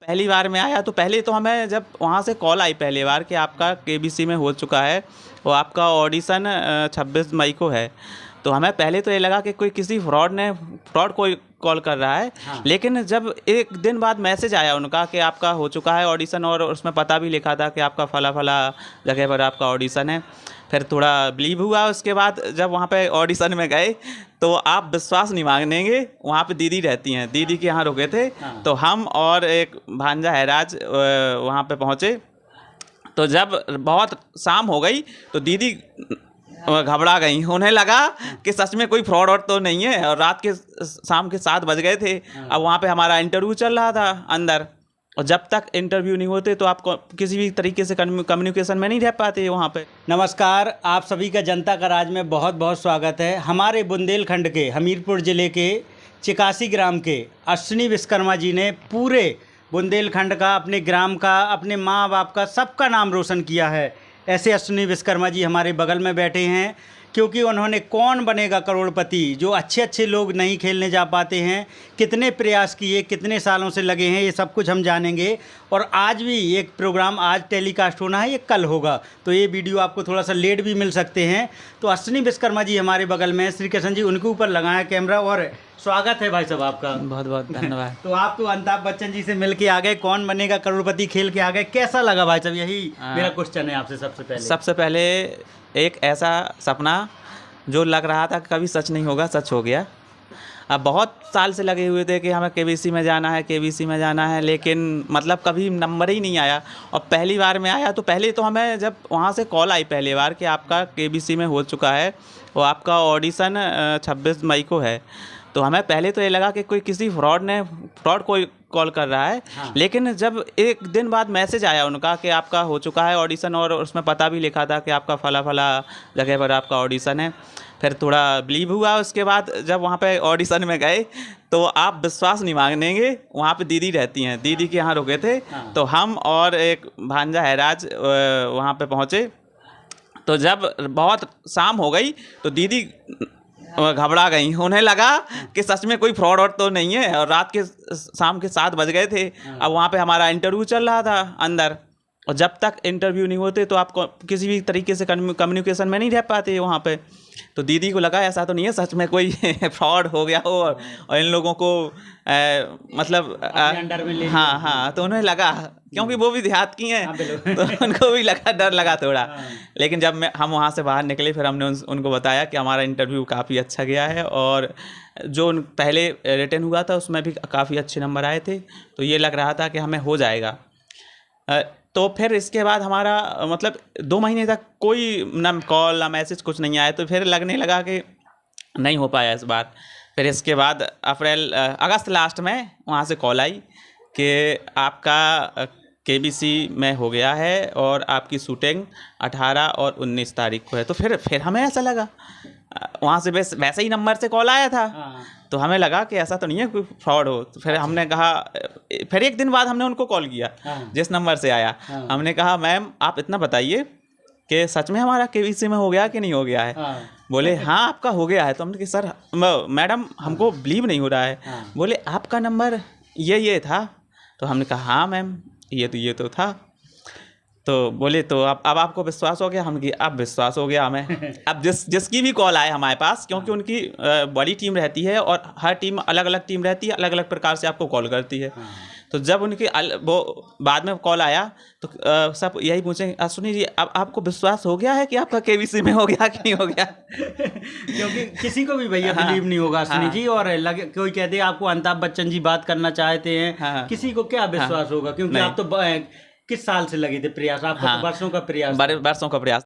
पहली बार में आया तो पहले तो हमें जब वहाँ से कॉल आई पहली बार कि आपका केबीसी में हो चुका है और आपका ऑडिशन 26 मई को है। तो हमें पहले तो ये लगा कि कोई किसी फ्रॉड कोई कॉल कर रहा है। हाँ। लेकिन जब एक दिन बाद मैसेज आया उनका कि आपका हो चुका है ऑडिशन और उसमें पता भी लिखा था कि आपका फला फला जगह पर आपका ऑडिशन है, फिर थोड़ा बिलीव हुआ। उसके बाद जब वहाँ पे ऑडिशन में गए तो आप विश्वास नहीं मानेंगे, वहाँ पे दीदी रहती हैं, दीदी के यहाँ रुके थे। हाँ। तो हम और एक भांजा हैराज वहाँ पे पहुँचे। तो जब बहुत शाम हो गई तो दीदी घबरा गई, उन्हें लगा कि सच में कोई फ्रॉड तो नहीं है। और रात के शाम के 7 बज गए थे। अब वहाँ पे हमारा इंटरव्यू चल रहा था अंदर, और जब तक इंटरव्यू नहीं होते तो आप किसी भी तरीके से कम्युनिकेशन में नहीं रह पाते वहाँ पे। नमस्कार, आप सभी का जनता का राज में बहुत बहुत स्वागत है। हमारे बुंदेलखंड के हमीरपुर ज़िले के चिकासी ग्राम के अश्विनी विश्वकर्मा जी ने पूरे बुंदेलखंड का, अपने ग्राम का, अपने माँ बाप का, सबका नाम रोशन किया है। ऐसे अश्विनी विश्वकर्मा जी हमारे बगल में बैठे हैं, क्योंकि उन्होंने कौन बनेगा करोड़पति, जो अच्छे अच्छे लोग नहीं खेलने जा पाते हैं, कितने प्रयास किए, कितने सालों से लगे हैं, ये सब कुछ हम जानेंगे। और आज भी एक प्रोग्राम आज टेलीकास्ट होना है, ये कल होगा, तो ये वीडियो आपको थोड़ा सा लेट भी मिल सकते हैं। तो अश्विनी विश्वकर्मा जी हमारे बगल में, श्री कृष्ण जी उनके ऊपर लगाया कैमरा। और स्वागत है भाई साहब आपका। बहुत बहुत धन्यवाद। तो आप तो अमिताभ बच्चन जी से मिल के आ गए, कौन बनेगा करोड़पति खेल के आ गए, कैसा लगा भाई साहब? यही मेरा क्वेश्चन है आपसे सबसे पहले। एक ऐसा सपना जो लग रहा था कि कभी सच नहीं होगा, सच हो गया। अब बहुत साल से लगे हुए थे कि हमें केबीसी में जाना है, केबीसी में जाना है, लेकिन मतलब कभी नंबर ही नहीं आया। और पहली बार में आया तो पहले तो हमें जब वहाँ से कॉल आई पहली बार कि आपका केबीसी में हो चुका है और आपका ऑडिशन 26 मई को है। तो हमें पहले तो ये लगा कि कोई किसी फ्रॉड कोई कॉल कर रहा है। हाँ। लेकिन जब एक दिन बाद मैसेज आया उनका कि आपका हो चुका है ऑडिशन और उसमें पता भी लिखा था कि आपका फला फला जगह पर आपका ऑडिशन है, फिर थोड़ा बिलीव हुआ। उसके बाद जब वहाँ पे ऑडिशन में गए तो आप विश्वास नहीं मानेंगे, वहाँ पे दीदी रहती हैं, दीदी के यहाँ रुके थे। हाँ। तो हम और एक भांजा हैराज वहाँ पे पहुँचे। तो जब बहुत शाम हो गई तो दीदी घबरा गई, उन्हें लगा कि सच में कोई फ्रॉड तो नहीं है। और रात के शाम के 7 बज गए थे। अब वहाँ पे हमारा इंटरव्यू चल रहा था अंदर, और जब तक इंटरव्यू नहीं होते तो आप किसी भी तरीके से कम्युनिकेशन में नहीं रह पाते वहाँ पे। तो दीदी को लगा ऐसा तो नहीं है सच में कोई फ्रॉड हो गया हो और इन लोगों को मतलब अंडर में ले। हाँ, तो उन्हें लगा, क्योंकि वो भी देहात की हैं। हाँ, तो उनको भी लगा, डर लगा थोड़ा। हाँ। लेकिन जब हम वहाँ से बाहर निकले फिर हमने उनको बताया कि हमारा इंटरव्यू काफ़ी अच्छा गया है और जो पहले रिटन हुआ था उसमें भी काफ़ी अच्छे नंबर आए थे। तो ये लग रहा था कि हमें हो जाएगा। तो फिर इसके बाद हमारा मतलब 2 महीने तक कोई ना कॉल ना मैसेज कुछ नहीं आया। तो फिर लगने लगा कि नहीं हो पाया इस बार। फिर इसके बाद अगस्त लास्ट में वहाँ से कॉल आई कि आपका केबीसी में हो गया है और आपकी शूटिंग 18 और 19 तारीख को है। तो फिर हमें ऐसा लगा, वहाँ से वैसे ही नंबर से कॉल आया था। हाँ। तो हमें लगा कि ऐसा तो नहीं है कोई फ्रॉड हो। तो फिर हमने कहा, फिर एक दिन बाद हमने उनको कॉल किया। हाँ। जिस नंबर से आया। हाँ। हमने कहा मैम आप इतना बताइए कि सच में हमारा केबीसी में हो गया कि नहीं हो गया है। हाँ। बोले हाँ आपका हो गया है। तो हमने कहा सर मैडम हमको बिलीव नहीं हो रहा है। हाँ। बोले आपका नंबर ये था। तो हमने कहा हाँ मैम ये तो था। तो बोले तो अब आपको विश्वास हो गया? हम कि अब विश्वास हो गया हमें। अब जिसकी भी कॉल आए हमारे पास, क्योंकि उनकी बड़ी टीम रहती है और हर टीम अलग अलग टीम रहती है, अलग अलग प्रकार से आपको कॉल करती है। हाँ। तो जब उनकी वो बाद में कॉल आया तो सब यही पूछेंगे अश्विनी जी अब आपको विश्वास हो गया है कि आपका केबीसी में हो गया कि नहीं हो गया? क्योंकि किसी को भी भैया हाँ। बिलीव नहीं होगा अश्विनी हाँ। जी। और कोई कहते हैं आपको अमिताभ बच्चन जी बात करना चाहते हैं। हाँ। किसी को क्या विश्वास होगा, क्योंकि नहीं। आप तो किस साल से लगे थे प्रयास, आपका हाँ। तो वर्षों का प्रयास था। वर्षों का प्रयास।